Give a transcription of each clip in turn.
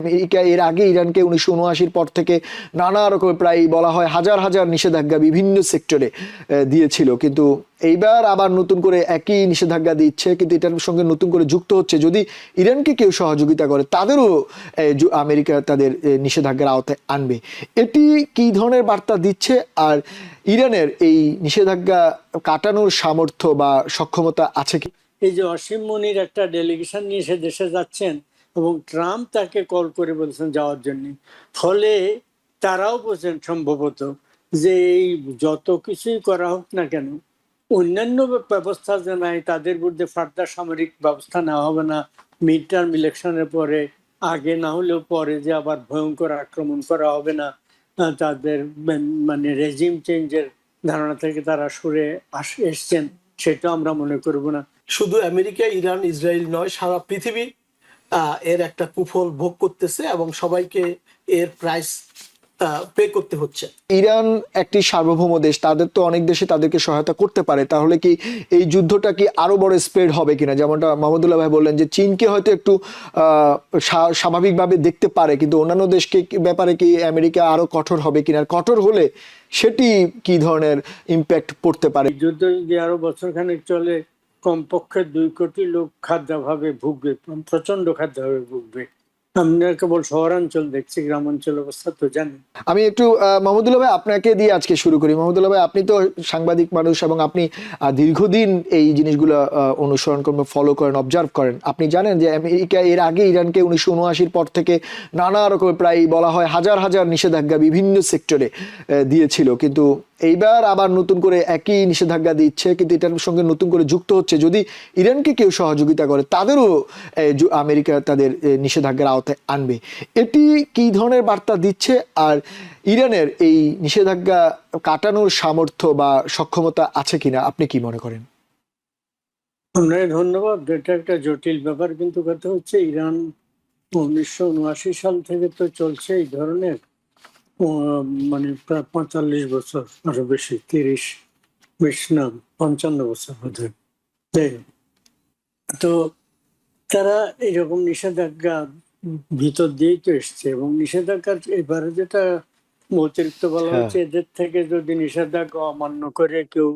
America এর আগে ইরানকে 1979 পর থেকে নানা রকম প্রায় বলা হয় হাজার হাজার নিষেধাজ্ঞা বিভিন্ন সেক্টরে দিয়েছিল, কিন্তু এইবার আবার নতুন করে একই নিষেধাজ্ঞা দিচ্ছে, কিন্তু এটার সঙ্গে নতুন করে যুক্ত হচ্ছে যদি ইরানকে কেউ সহযোগিতা করে তাদেরও আমেরিকা তাদের নিষেধাজ্ঞার আওতায় আনবে। এটি কি ধরনের বার্তা দিচ্ছে? আর ইরানের এই নিষেধাজ্ঞা কাটানোর সামর্থ্য বা সক্ষমতা আছে কি? এই যে অসীম মুনির একটা ডেলিগেশন নিয়ে সে দেশে যাচ্ছেন এবং ট্রাম্প তাকে কল করে বলছেন যাওয়ার জন্য, ফলে তারাও বোঝেন সম্ভবত যে এই যত কিছুই করা হোক না কেন অন্যান্য ব্যবস্থা যে নাই, তাদের বিরুদ্ধে ফার্দার সামরিক ব্যবস্থা নেওয়া হবে না, মিড টার্ম ইলেকশনের পরে, আগে না হলেও পরে যে আবার ভয়ঙ্কর আক্রমণ করা হবে না, তাদের মানে রেজিম চেঞ্জের ধারণা থেকে তারা সরে এসছেন, সেটা আমরা মনে করব না। শুধু আমেরিকা, ইরান, ইসরায়েল নয়, সারা পৃথিবী এর একটা কুফল ভোগ করতেছে এবং সবাইকে এর প্রাইস পে করতে হচ্ছে। ইরান একটি সার্বভৌম দেশ, তাদের তো অনেক দেশে তাদেরকে সহায়তা করতে পারে, তাহলে কি এই যুদ্ধটা কি আরো বড় স্প্রেড হবে কিনা? যেমনটা মাহমুদুল্লাহ ভাই বললেন যে চীনকে হয়তো একটু স্বাভাবিকভাবে দেখতে পারে, কিন্তু অন্যান্য দেশকে ব্যাপারে কি আমেরিকা আরো কঠোর হবে কিনা? কঠোর হলে সেটি কি ধরনের ইম্প্যাক্ট পড়তে পারে? যুদ্ধ যদি আরো বছরখানেক চলে, কমপক্ষে 2 কোটি লোক খাদ্যাভাবে ভুগবে, প্রচন্ড খাদ্যাভাবে ভুগবে। আমরা কেবল শহরাঞ্চল দেখছি, গ্রামাঞ্চল অবস্থা তো জানি। আমি একটু মাহমুদুল্লাহ ভাই আপনাকে দিয়ে আজকে শুরু করি। মাহমুদুল্লাহ ভাই, আপনি তো সাংবাদিক মানুষ এবং আপনি দীর্ঘদিন এই জিনিসগুলো অনুসরণ করেন, ফলো করেন, অবজার্ভ করেন। আপনি জানেন যে আমেরিকা এর আগে ইরানকে 1979 পর থেকে নানা রকম প্রায় বলা হয় হাজার হাজার নিষেধাজ্ঞা বিভিন্ন সেক্টরে দিয়েছিল, কিন্তু এইবার আবার নতুন করে একই নিষেধাজ্ঞা দিচ্ছে, কিন্তু এটার সঙ্গে নতুন করে যুক্ত হচ্ছে যদি ইরানকে কেউ সহযোগিতা করে তাদেরও আমেরিকা তাদের নিষেধাজ্ঞার আওতায় আনবে। এটি কি ধরনের বার্তা দিচ্ছে? আর ইরানের এই নিষেধাজ্ঞা কাটানোর সামর্থ্য বা সক্ষমতা আছে কিনা আপনি কি মনে করেন? আপনাকে ধন্যবাদ। এটা একটা জটিল ব্যাপার, কিন্তু কথা হচ্ছে ইরান 1979 সাল থেকে তো চলছে এই ধরনের, মানে প্রায় 45 বছর, আরো বেশি, 30 বেশ না 55 বছর বোধ হয়। তো তারা এইরকম নিষেধাজ্ঞা ভিতর দিয়েই তো এসছে, এবং নিষেধাজ্ঞার এবারে যেটা অতিরিক্ত বলা হচ্ছে, এদের থেকে যদি নিষেধাজ্ঞা অমান্য করে কেউ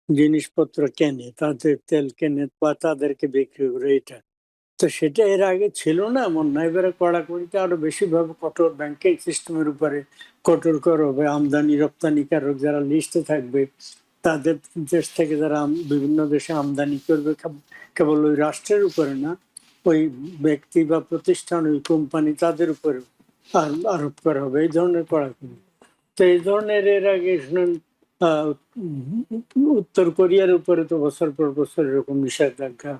জিনিসপত্র কেনে, তাদের তেল কেনে বা তাদেরকে বিক্রি করে, এটা তো সেটা এর আগে ছিল না এমন না। এবারে কড়াকড়িতে আরো বেশি ভাবে কঠোর, ব্যাংকিং সিস্টেমের উপরে কঠোর করা হবে। আমদানি রপ্তানিকারক যারা লিস্টে থাকবে, তাদের দেশ থেকে যারা বিভিন্ন দেশে আমদানি করবে, কেবল ওই রাষ্ট্রের উপরে না, ওই ব্যক্তি বা প্রতিষ্ঠান, ওই কোম্পানি, তাদের উপরে আরোপ করা হবে এই ধরনের কড়াকড়ি। তো এই ধরনের এর আগে শুনেন উত্তর কোরিয়ার উপরে তো বছর পর বছর এরকম নিষেধাজ্ঞা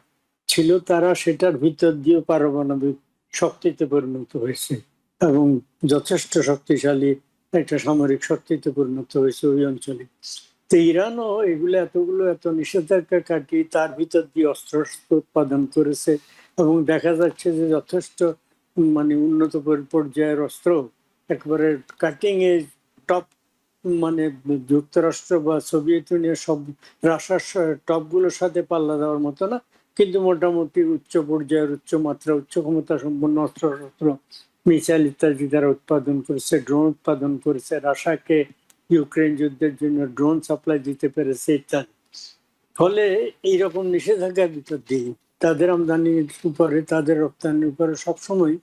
ছিল, তারা সেটার ভিতর দিয়ে পারমাণবিক শক্তিতে পরিণত হয়েছে এবং যথেষ্ট শক্তিশালী একটা সামরিক শক্তিতে পরিণত হয়েছে ওই অঞ্চলে। তো ইরানও এগুলো এত নিষেধাজ্ঞা কাটিয়ে তার ভিতর দিয়ে অস্ত্র উৎপাদন করেছে, এবং দেখা যাচ্ছে যে যথেষ্ট মানে উন্নত পর্যায়ের অস্ত্র, একবারে কাটিং এজ টপ, মানে যুক্তরাষ্ট্র বা সোভিয়েত ইউনিয়ন সব রাশিয়ার টপ গুলোর সাথে পাল্লা দেওয়ার মতো না, কিন্তু মোটামুটি উচ্চ পর্যায়ের, উচ্চ মাত্রা, উচ্চ ক্ষমতা সম্পন্ন অস্ত্র, মিসাইল ইত্যাদি তারা উৎপাদন করেছে, ড্রোন উৎপাদন করেছে, রাশিয়াকে ইউক্রেন যুদ্ধের জন্য ড্রোন সাপ্লাই দিতে পেরেছে ইত্যাদি। ফলে এইরকম নিষেধাজ্ঞার ভিতর দিয়ে তাদের আমদানির উপরে, তাদের রপ্তানির উপরে সবসময়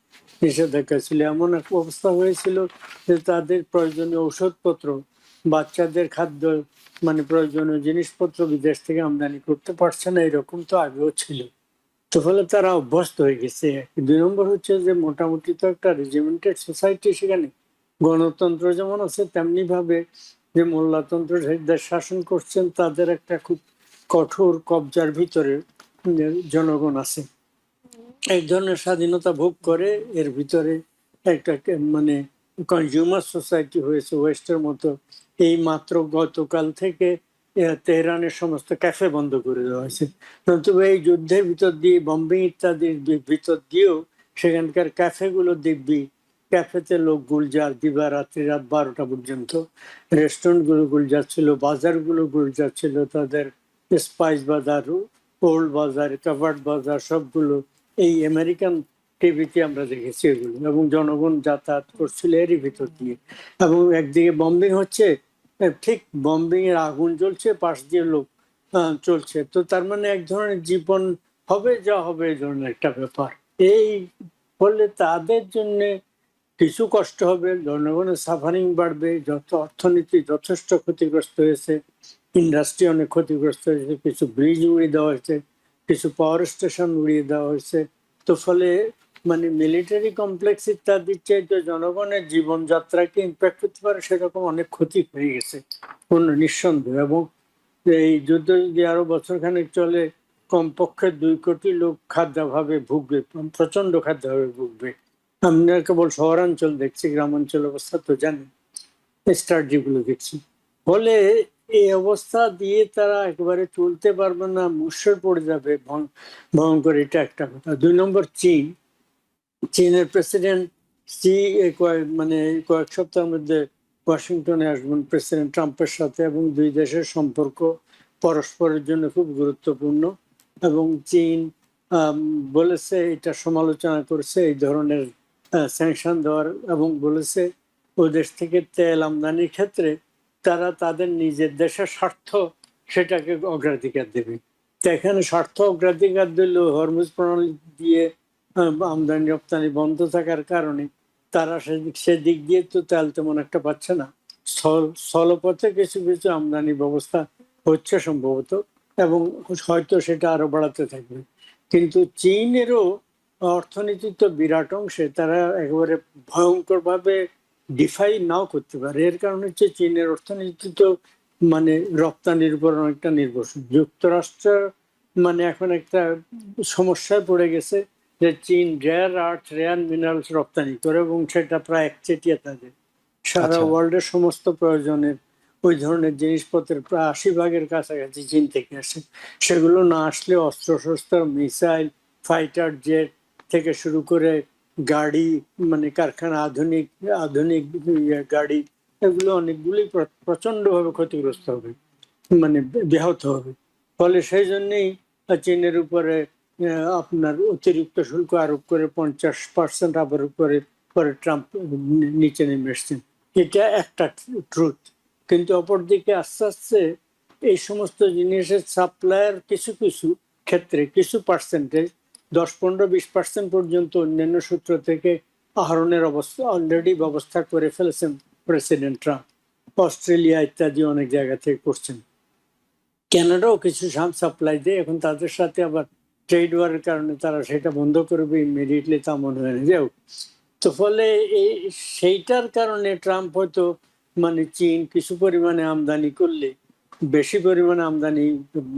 নিষেধাজ্ঞা ছিল। এমন এক অবস্থা হয়েছিল যে তাদের প্রয়োজনীয় ঔষধপত্র, বাচ্চাদের খাদ্য, মানে প্রয়োজনীয় জিনিসপত্র বিদেশ থেকে আমদানি করতে পারছে না, এরকম তো আগেও ছিল। তো ফলে তারা অভ্যস্ত হয়ে গেছে। 2 নম্বর হচ্ছে যে মোটামুটি তো একটা রেজিমেন্টেড সোসাইটি, সেখানে গণতন্ত্র যেমন আছে তেমনি ভাবে যে মোল্লাতন্ত্র দেশ শাসন করছেন, তাদের একটা খুব কঠোর কবজার ভিতরে জনগণ আছে, এক ধরনের স্বাধীনতা ভোগ করে। এর ভিতরে একটা মানে কনজিউমার সোসাইটি হয়েছে ওয়েস্টের মতো। এই মাত্র গতকাল থেকে তেহরানের সমস্ত ক্যাফে বন্ধ করে দেওয়া হয়েছে, তবে এই যুদ্ধের ভিতর দিয়ে, বম্বিং ইত্যাদির ভিতর দিয়েও সেখানকার ক্যাফেগুলো দেখবি, ক্যাফেতে লোক গুলজার দিবারাত্রি, রাত 12টা পর্যন্ত। রেস্টুরেন্ট গুলো গুলজার ছিল, বাজারগুলো গুলজার ছিল, তাদের স্পাইস বাজার, ওল্ড বাজার, কাভার্ড বাজার সবগুলো এই আমেরিকান টিভিতে আমরা দেখেছি এগুলো, এবং জনগণ যাতায়াত করছিল এরই ভিতর দিয়ে, এবং একদিকে বম্বিং হচ্ছে, ঠিক বম্বিং এর আগুন জ্বলছে, পাশ দিয়ে লোক চলছে, তো তার মানে এক ধরনের জীবন হবে যা হবে এই ধরনের একটা ব্যাপার। এই ফলে তাদের জন্য কিছু কষ্ট হবে, জনগণের সাফারিং বাড়বে, যত অর্থনীতি যথেষ্ট ক্ষতিগ্রস্ত হয়েছে, ইন্ডাস্ট্রি অনেক ক্ষতিগ্রস্ত হয়েছে, কিছু ব্রিজ উড়িয়ে দেওয়া হয়েছে, কিছু পাওয়ার স্টেশন উড়িয়ে দেওয়া হয়েছে। তো ফলে মানে মিলিটারি কমপ্লেক্স ইত্যাদির চাইতে জনগণের জীবনযাত্রাকে ইম্প্যাক্ট করতে পারে সেরকম অনেক ক্ষতি হয়ে গেছে কোন নিঃসন্দেহ। এবং এই যুদ্ধ যদি আরো বছরখানেক চলে, কমপক্ষে 2 কোটি লোক খাদ্যাভাবে ভুগবে, প্রচন্ড খাদ্যাভাবে ভুগবে। আমরা কেবল শহরাঞ্চল দেখছি, গ্রামাঞ্চল অবস্থা তো জানি, স্ট্র্যাটেজি গুলো দেখছি। ফলে এই অবস্থা দিয়ে তারা একেবারে চলতে পারবে না, মুষড়ে পড়ে যাবে ভয়ঙ্কর, এটা একটা কথা। 2 নম্বর, চীনের প্রেসিডেন্ট সি মানে কয়েক সপ্তাহের মধ্যে ওয়াশিংটনে আসবেন প্রেসিডেন্ট ট্রাম্পের সাথে, এবং দুই দেশের সম্পর্ক পরস্পরের জন্য খুব গুরুত্বপূর্ণ। এবং চীন বলেছে, এটা সমালোচনা করেছে এই ধরনের স্যাংশন দেওয়ার, এবং বলেছে ওই দেশ থেকে তেল আমদানির ক্ষেত্রে তারা তাদের নিজের দেশের স্বার্থ সেটাকে অগ্রাধিকার দেবে। তো এখানে স্বার্থ অগ্রাধিকার দিল হরমুজ প্রণালী দিয়ে আমদানি রপ্তানি বন্ধ থাকার কারণে তারা সেদিক দিয়ে তো তেল তেমন একটা পাচ্ছে না। স্থলপথে কিছু কিছু আমদানি ব্যবস্থা হচ্ছে সম্ভবত, এবং হয়তো সেটা আরো বাড়াতে থাকবে। কিন্তু চীনেরও অর্থনীতি তো বিরাট অংশে তারা একেবারে ভয়ঙ্কর ভাবে ডিফাই নাও করতে পারে। এর কারণ হচ্ছে চীনের অর্থনীতি তো মানে রপ্তানির উপর অনেকটা নির্ভরশীল। যুক্তরাষ্ট্র মানে এখন একটা সমস্যায় পড়ে গেছে যে চীন রেয়ার আর্থ, রেয়ার মিনারেলস রপ্তানি করে, এবং সেটা প্রায় একচেটিয়া তাদের সারা ওয়ার্ল্ডের সমস্ত প্রয়োজনের ওই ধরনের জিনিসপত্রের প্রায় 80% কাছাকাছি চীন থেকে আসে। সেগুলো না আসলে অস্ত্রশস্ত্র, মিসাইল, ফাইটার জেট থেকে শুরু করে গাড়ি, মানে কারখানা, আধুনিক আধুনিক গাড়ি, এগুলো অনেকগুলি প্রচন্ড ভাবে ক্ষতিগ্রস্ত হবে, মানে ব্যাহত হবে। ফলে সেই জন্যই চীনের উপরে আপনার অতিরিক্ত শুল্ক আরোপ করে 50% আবার উপরে পরে ট্রাম্প নিচে নেমে এসছেন। এটা একটা ট্রুথ। কিন্তু অপরদিকে আস্তে আস্তে এই সমস্ত জিনিসের সাপ্লায়ার কিছু কিছু ক্ষেত্রে কিছু পার্সেন্টেজ 10, 15, 20% পর্যন্ত অন্যান্য সূত্র থেকে আহরণের অবস্থা অলরেডি ব্যবস্থা করে ফেলেছেন প্রেসিডেন্ট ট্রাম্প। অস্ট্রেলিয়া ইত্যাদি অনেক জায়গা থেকে করছেন। কানাডাও কিছু সাপ্লাই দেয়, এখন তাদের সাথে আবার ট্রেড ওয়ারের কারণে তারা সেটা বন্ধ করবে ইমিডিয়েটলি, তা মনে হয় না। যাও, তো ফলে এই সেইটার কারণে ট্রাম্প হয়তো মানে চীন কিছু পরিমাণে আমদানি করলে, বেশি পরিমাণে আমদানি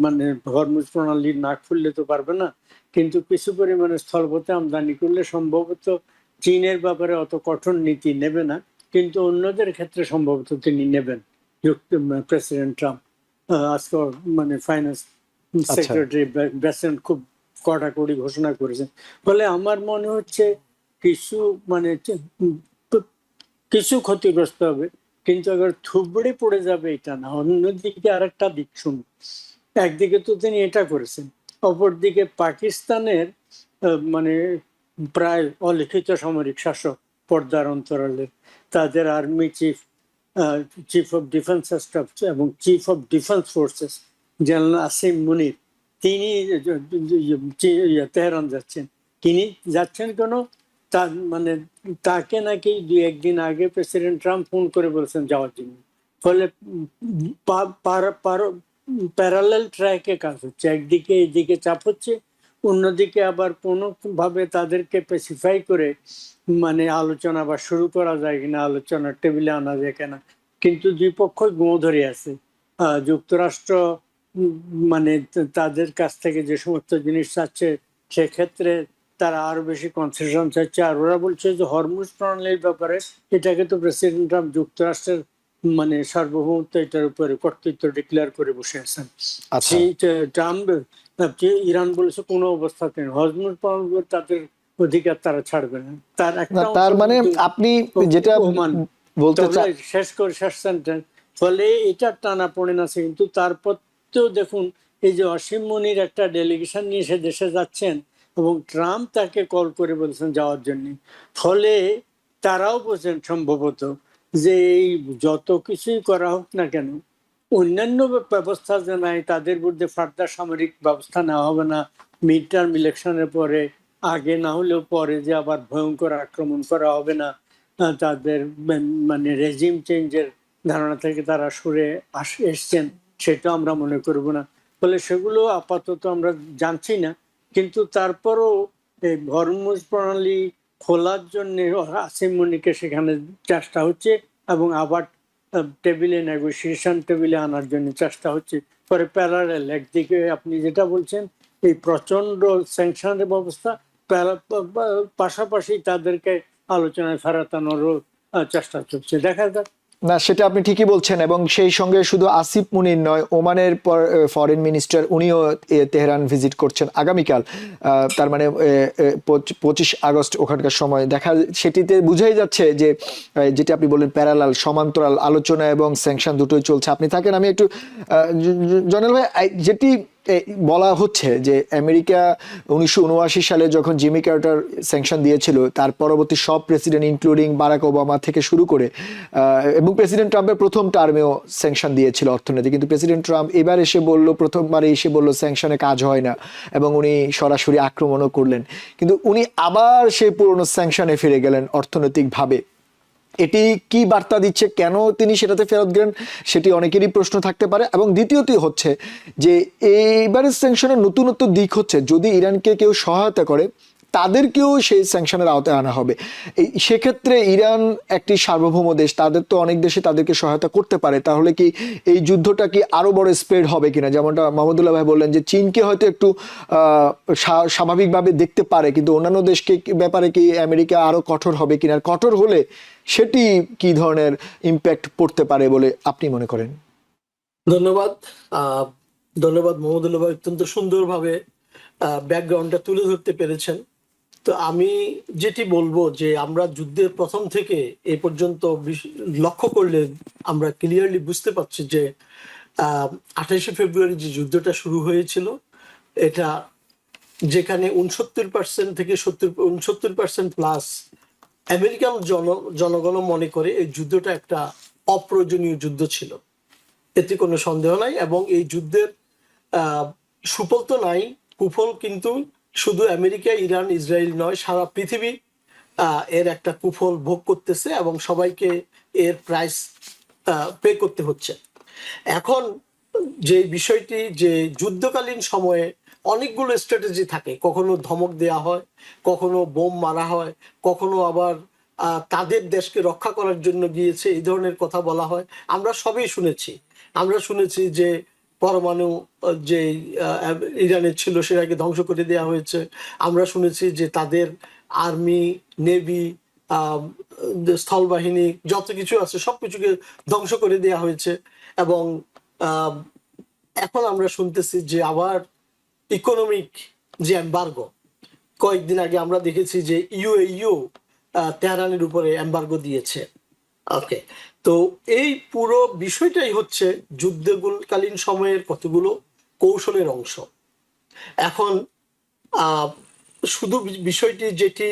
মানে হরমুজ প্রণালী না খুললে তো পারবে না, কিন্তু কিছু পরিমাণে স্থলপথে আমদানি করলে সম্ভবত চীনের ব্যাপারে অত কঠোর নীতি নেবে না, কিন্তু অন্যদের ক্ষেত্রে সম্ভবত তিনি নেবেন। প্রেসিডেন্ট ট্রাম্প আজকে মানে ফাইন্যান্স সেক্রেটারি বেসেন্ট খুব কড়াকড়ি ঘোষণা করেছেন। ফলে আমার মনে হচ্ছে কিছু মানে কিছু ক্ষতিগ্রস্ত হবে, কিন্তু আবার থুবড়ে পড়ে যাবে এটা না। অন্যদিকে আরেকটা দিক শুনুন, একদিকে তো তিনি এটা করেছেন, অপরদিকে পাকিস্তানের মানে প্রায় অলিখিত সামরিক শাসক পর্দার অন্তরালের, তাদের army chief, chief of defence staff এবং chief of defence forces general Asim Munir, তিনি তেহরান যাচ্ছেন। তিনি যাচ্ছেন কেন? তার মানে তাকে নাকি 2-1 দিন আগে প্রেসিডেন্ট ট্রাম্প ফোন করে বলছেন যাওয়ার জন্য। ফলে প্যারালাল ট্র্যাকে কাজ হচ্ছে, একদিকে এইদিকে চাপ হচ্ছে, অন্যদিকে আবার কোনো ভাবে তাদেরকে স্পেসিফাই করে মানে আলোচনা বা শুরু করা যায় কিনা, আলোচনার টেবিলে আনা যায় কিনা। কিন্তু দুই পক্ষই গোঁ ধরে আছে। যুক্তরাষ্ট্র মানে তাদের কাছ থেকে যে সমস্ত জিনিস চাচ্ছে সেক্ষেত্রে তারা আরো বেশি কনসেশন চাচ্ছে, আর ওরা বলছে যে হরমুজ প্রণালীর ব্যাপারে এটাকে তো প্রেসিডেন্ট ট্রাম্প যুক্তরাষ্ট্রের মানে সার্বভৌমত্ব, এটার উপরে কর্তৃত্ব ডিক্লেয়ার করে বসে আছেন। সেই ট্রাম্প, ইরান বলেছে কোনো অবস্থাতে হরমুজ প্রণালী তাদের অধিকার তারা ছাড়বে না। তার একটা তার মানে আপনি যেটা বলতে চান, শেষ সেন্টেন্স। ফলে এটা টানা পড়ে না, কিন্তু তারপর তো দেখুন এই যে অসীম মুনির একটা ডেলিগেশন নিয়ে সে দেশে যাচ্ছেন, এবং ট্রাম্প তাকে কল করে বলছেন যাওয়ার জন্য। ফলে তারাও বলছেন সম্ভবত যে এই যত কিছুই করা হোক না কেন, অন্যান্য ব্যবস্থা যে নাই, তাদের বিরুদ্ধে ফার্দার সামরিক ব্যবস্থা নেওয়া হবে না মিড টার্ম ইলেকশনের পরে, আগে না হলেও পরে যে আবার ভয়ঙ্কর আক্রমণ করা হবে না, তাদের মানে রেজিম চেঞ্জের ধারণা থেকে তারা সরে এসছেন, সেটা আমরা মনে করব না। ফলে সেগুলো আপাতত আমরা জানছি না, কিন্তু তারপরও এই হরমুজ প্রণালী খোলার জন্য আসিম মনিকে সেখানে চেষ্টা হচ্ছে এবং আবার টেবিলে নেগোসিয়েশন টেবিলে আনার জন্য চেষ্টা হচ্ছে। পরে প্যারালেল একদিকে আপনি যেটা বলছেন এই প্রচন্ড স্যাংশনের ব্যবস্থা, পাশাপাশি তাদেরকে আলোচনায় ফেরাতানোরও চেষ্টা চলছে। দেখা যাক। না, সেটা আপনি ঠিকই বলছেন, এবং সেই সঙ্গে শুধু আসিফ মুনির নয়, ওমানের ফরেন মিনিস্টার উনিও তেহরান ভিজিট করছেন আগামীকাল। তার মানে 25 আগস্ট ওখানকার সময় দেখা, সেটিতে বুঝাই যাচ্ছে যে যেটা আপনি বললেন প্যারালাল সমান্তরাল আলোচনা এবং স্যাংশন দুটোই চলছে। আপনি থাকেন, আমি একটু জয়নাল ভাই, যেটি বলা হচ্ছে যে আমেরিকা 1979 সালে যখন জিমি কার্টার স্যাংশন দিয়েছিল, তার পরবর্তী সব প্রেসিডেন্ট ইনক্লুডিং বারাক ওবামা থেকে শুরু করে এবং প্রেসিডেন্ট ট্রাম্পের প্রথম টার্মেও স্যাংশন দিয়েছিল অর্থনীতি, কিন্তু প্রেসিডেন্ট ট্রাম্প এবার এসে বলল, প্রথমবারে এসে বলল স্যাংশনে কাজ হয় না, এবং উনি সরাসরি আক্রমণও করলেন, কিন্তু উনি আবার সেই পুরনো স্যাংশনে ফিরে গেলেন অর্থনৈতিকভাবে। এটি কি বার্তা দিচ্ছে, কেন তিনি সেটাতে ফেরত গেলেন, সেটি অনেকেরই প্রশ্ন থাকতে পারে। এবং দ্বিতীয়ত হচ্ছে যে এইবারের স্যাংশনের নতুনত্ব দিক হচ্ছে যদি ইরানকে কেউ সহায়তা করে তাদেরকেও সেই স্যাংশনের আওতায় আনা হবে। সেক্ষেত্রে ইরান একটি সার্বভৌম দেশ, তাদের তো অনেক দেশে তাদেরকে সহায়তা করতে পারে, তাহলে কি এই যুদ্ধটা কি আরো বড় স্প্রেড হবে কিনা? যেমনটা মাহমুদুল্লাহ ভাই বললেন যে চীনকে হয়তো একটু স্বাভাবিকভাবে দেখতে পারে, কিন্তু অন্যান্য দেশকে ব্যাপারে কি আমেরিকা আরো কঠোর হবে কিনা? কঠোর হলে সেটি কি ধরনের ইম্প্যাক্ট পড়তে পারে বলে আপনি মনে করেন? ধন্যবাদ। ধন্যবাদ মোহাম্মদুল্লাহ ভাই, অত্যন্ত সুন্দরভাবে ব্যাকগ্রাউন্ডটা তুলে ধরতে পেরেছেন। তো আমি যেটি বলবো যে আমরা যুদ্ধের প্রথম থেকে এ পর্যন্ত লক্ষ্য করলে আমরা ক্লিয়ারলি বুঝতে পারছি যে 28শে ফেব্রুয়ারি যে যুদ্ধটা শুরু হয়েছিল, এটা যেখানে 69% থেকে 69% প্লাস আমেরিকান জনগণ মনে করে এই যুদ্ধটা একটা অপ্রয়োজনীয় যুদ্ধ ছিল, এতে কোনো সন্দেহ নাই। এবং এই যুদ্ধের সুফল তো নাই, কুফল কিন্তু শুধু আমেরিকা, ইরান, ইসরায়েল নয়, সারা পৃথিবী এর একটা কুফল ভোগ করতেছে এবং সবাইকে এর প্রাইস পে করতে হচ্ছে। এখন যে বিষয়টি, যে যুদ্ধকালীন সময়ে অনেকগুলো স্ট্র্যাটেজি থাকে, কখনো ধমক দেয়া হয়, কখনো বোম মারা হয়, কখনো আবার তাদের দেশকে রক্ষা করার জন্য গিয়েছে, এই ধরনের কথা বলা হয়। আমরা সবই শুনেছি। আমরা শুনেছি যে পরমাণু যে ইরানের ছিল সেটাকে ধ্বংস করে দেওয়া হয়েছে। আমরা শুনেছি যে তাদের আর্মি, নেভি, স্থলবাহিনী যত কিছু আছে সবকিছুকে ধ্বংস করে দেওয়া হয়েছে। এবং এখন আমরা শুনতেছি যে আবার ইকোনমিক যে এম্বার্গো, কয়েকদিন আগে আমরা দেখেছি যে ইউএইও তেহরানের উপরে এম্বার্গো দিয়েছে। ওকে, তো এই পুরো বিষয়টাই হচ্ছে যুদ্ধকালীন সময়ের কতগুলো কৌশলের অংশ। এখন শুধু বিষয়টি, যেটি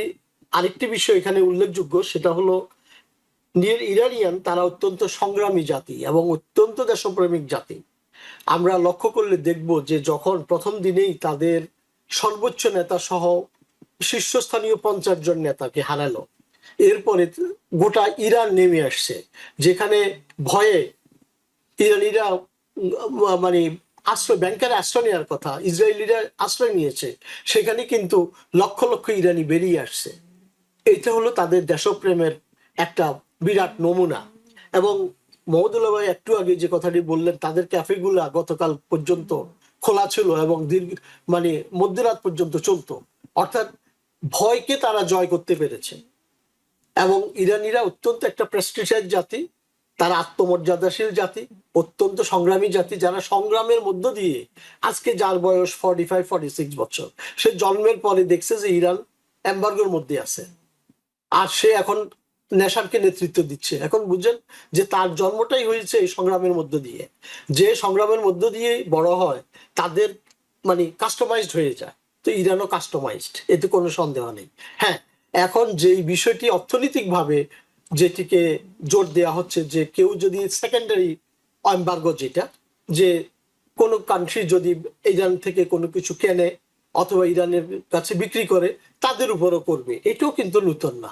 আরেকটি বিষয় এখানে উল্লেখযোগ্য, সেটা হলো ইরানিয়ান তারা অত্যন্ত সংগ্রামী জাতি এবং অত্যন্ত দেশপ্রেমিক জাতি। আমরা লক্ষ্য করলে দেখব যে যখন প্রথম দিনেই তাদের সর্বোচ্চ নেতা সহ শীর্ষস্থানীয় 50 জন নেতাকে হারালো, এরপরে গোটা ইরান নেমে আসছে, যেখানে ভয়ে ইরানিরা মানে আশ্রয়, ব্যাংকের আশ্রয় নেওয়ার কথা, ইসরায়েলিরা আশ্রয় নিয়েছে, সেখানে কিন্তু লক্ষ লক্ষ ইরানি বেরিয়ে আসছে। এইটা হলো তাদের দেশপ্রেমের একটা বিরাট নমুনা। এবং মহদুল্লাহ ভাই একটু আগে যে কথাটি বললেন, তাদের ক্যাফেগুলা গতকাল পর্যন্ত খোলা ছিল এবং মানে মধ্যরাত পর্যন্ত চলতো, অর্থাৎ ভয়কে তারা জয় করতে পেরেছে। এবং ইরানিরা অত্যন্ত একটা প্রেস্টিজিয়াস জাতি, তারা আত্মমর্যাদাশীল জাতি, অত্যন্ত সংগ্রামী জাতি, যারা সংগ্রামের মধ্য দিয়ে আজকে, যার বয়স 45-46 বছর, সে জন্মের পরে দেখছে যে ইরান এম্বার্গোর মধ্যে আছে, আর সে এখন নেশারকে নেতৃত্ব দিচ্ছে। এখন বুঝছেন যে তার জন্মটাই হয়েছে এই সংগ্রামের মধ্য দিয়ে। যে সংগ্রামের মধ্য দিয়ে বড় হয় তাদের মানে কাস্টমাইজড হয়ে যায়। তো তো ইরানও কাস্টমাইজড, এতে কোনো সন্দেহ নেই। হ্যাঁ, এখন যেই বিষয়টি অর্থনৈতিকভাবে যেটিকে জোর দেওয়া হচ্ছে যে কেউ যদি সেকেন্ডারি এমবার্গো, যেটা যে কোনো কান্ট্রি যদি ইরান থেকে কোনো কিছু কেনে অথবা ইরানের কাছে বিক্রি করে, তাদের উপরও করবে, এটাও কিন্তু নতুন না।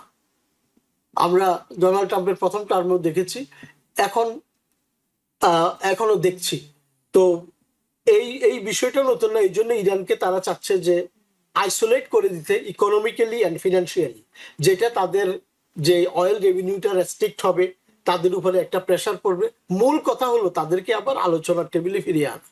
আমরা ডোনাল্ড ট্রাম্পের প্রথম টার্মেও দেখেছি, এখন এখনো দেখছি। তো এই এই বিষয়টা নতুন না, এই জন্য ইরানকে তারা চাচ্ছে যে আইসোলেট করে দিতে ইকোনমিক্যালি অ্যান্ড ফিনান্সিয়ালি, যেটা তাদের যে অয়েল রেভিনিউটা রেস্ট্রিক্ট হবে, তাদের উপরে একটা প্রেশার পড়বে। মূল কথা হলো তাদেরকে আবার আলোচনার টেবিলে ফিরিয়ে আনা।